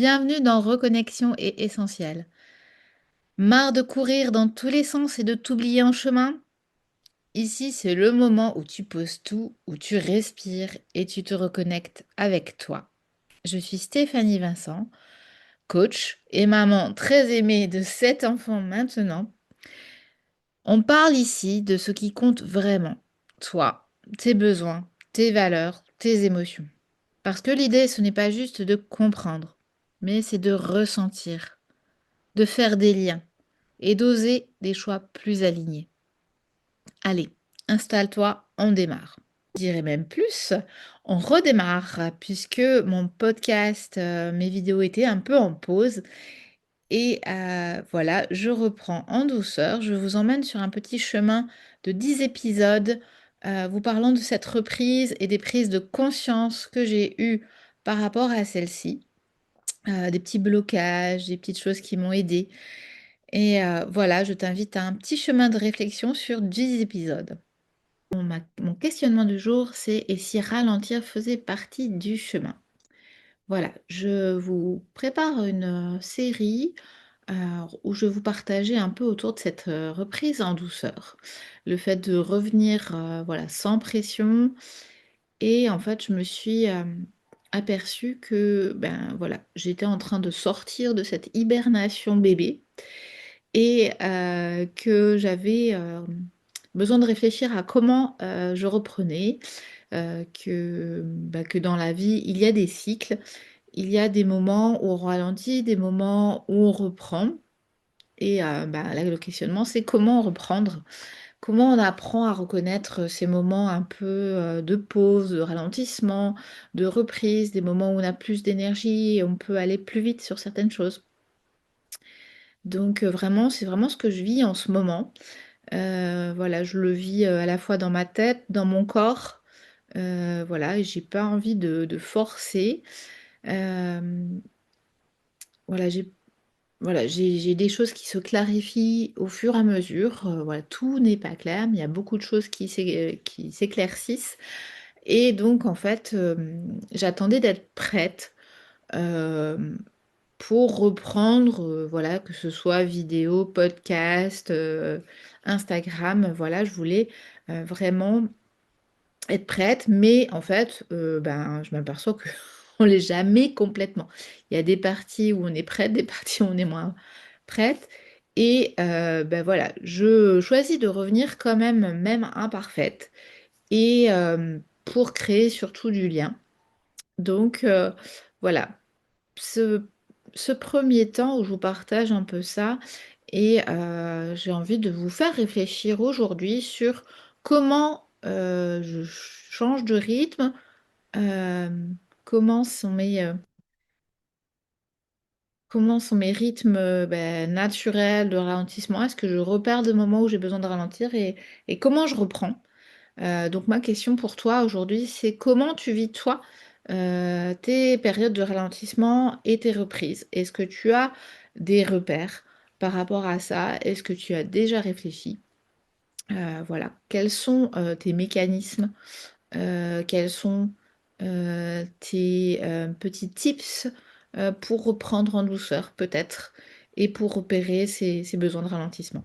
bienvenue dans Reconnexion et Essentiel. Marre de courir dans tous les sens et de t'oublier en chemin? Ici, c'est le moment où tu poses tout, où tu respires et tu te reconnectes avec toi. Je suis Stéphanie Vincent, coach et maman très aimée de 7 enfants maintenant. On parle ici de ce qui compte vraiment, toi, tes besoins, tes valeurs, tes émotions. Parce que l'idée, ce n'est pas juste de comprendre, mais c'est de ressentir, de faire des liens et d'oser des choix plus alignés. Allez, installe-toi, on démarre. Je dirais même plus, on redémarre puisque mon podcast, mes vidéos étaient un peu en pause et voilà, je reprends en douceur. Je vous emmène sur un petit chemin de 10 épisodes, vous parlant de cette reprise et des prises de conscience que j'ai eues par rapport à celle-ci. Des petits blocages, des petites choses qui m'ont aidée. Et voilà, je t'invite à un petit chemin de réflexion sur 10 épisodes. Mon questionnement du jour, c'est: et si ralentir faisait partie du chemin? Voilà, je vous prépare une série heu, où je vais vous partager un peu autour de cette reprise en douceur. Le fait de revenir, voilà, sans pression. Et en fait, je me suis aperçue que, ben voilà, j'étais en train de sortir de cette hibernation bébé et que j'avais, besoin de réfléchir à comment, je reprenais, que dans la vie, il y a des cycles. Il y a des moments où on ralentit, des moments où on reprend et bah, là, le questionnement, c'est comment reprendre? Comment on apprend à reconnaître ces moments un peu, de pause, de ralentissement, de reprise, des moments où on a plus d'énergie et on peut aller plus vite sur certaines choses? Donc vraiment, c'est vraiment ce que je vis en ce moment. Voilà, je le vis, à la fois dans ma tête, dans mon corps, voilà, et j'ai pas envie de forcer. Hem, voilà, j'ai des choses qui se clarifient au fur et à mesure, voilà, tout n'est pas clair, mais il y a beaucoup de choses qui s'éclaircissent. Et donc en fait, j'attendais d'être prête, hem, pour reprendre, voilà, que ce soit vidéo, podcast, Instagram, voilà, je voulais, vraiment être prête, mais en fait, ben, je m'aperçois qu'on l'est jamais complètement. Il y a des parties où on est prête, des parties où on est moins prête. Et bah, voilà, je choisis de revenir quand même, même imparfaite et pour créer surtout du lien. Donc voilà, ce ce 1 temps où je vous partage un peu ça. Et j'ai envie de vous faire réfléchir aujourd'hui sur comment, je change de rythme, comment sont mes rythmes, naturels de ralentissement? Est-ce que je repère des moments où j'ai besoin de ralentir et comment je reprends? Donc ma question pour toi aujourd'hui, c'est comment tu vis toi, tes périodes de ralentissement et tes reprises? Est-ce que tu as des repères par rapport à ça? Est-ce que tu as déjà réfléchi? Voilà. Quels sont, tes mécanismes? Quels sont, tes, petits tips, pour reprendre en douceur peut-être et pour repérer ces besoins de ralentissement?